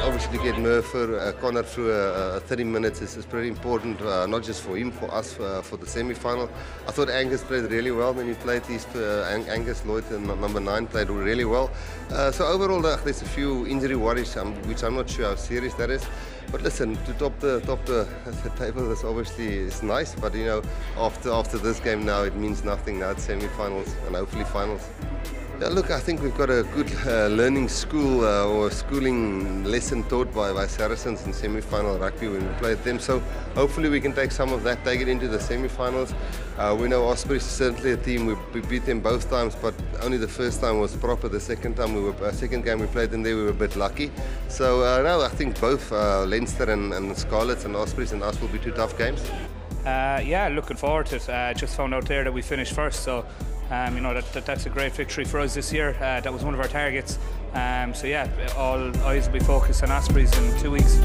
Obviously, to get Murphy, Connor through 30 minutes is pretty important, not just for him, for us, for the semi-final. I thought Angus played really well when he played these Angus Lloyd, number 9, played really well. So overall, there's a few injury worries, which I'm not sure how serious that is. But listen, to top the table is obviously nice, but you know, after this game now, it means nothing. Now it's semi-finals and hopefully finals. Yeah, look, I think we've got a good learning school or schooling lesson taught by Saracens in semi-final rugby when we played them. So hopefully we can take some of that, take it into the semi-finals. We know Ospreys is certainly a team. We beat them both times, but only the first time was proper. The second time second game we played them there, we were a bit lucky. So now I think both Leinster and Scarlets and Ospreys and us will be 2 tough games. Yeah, looking forward to it. Just found out there that we finished first, so you know that's a great victory for us this year. That was one of our targets. So yeah, all eyes will be focused on Ospreys in 2 weeks.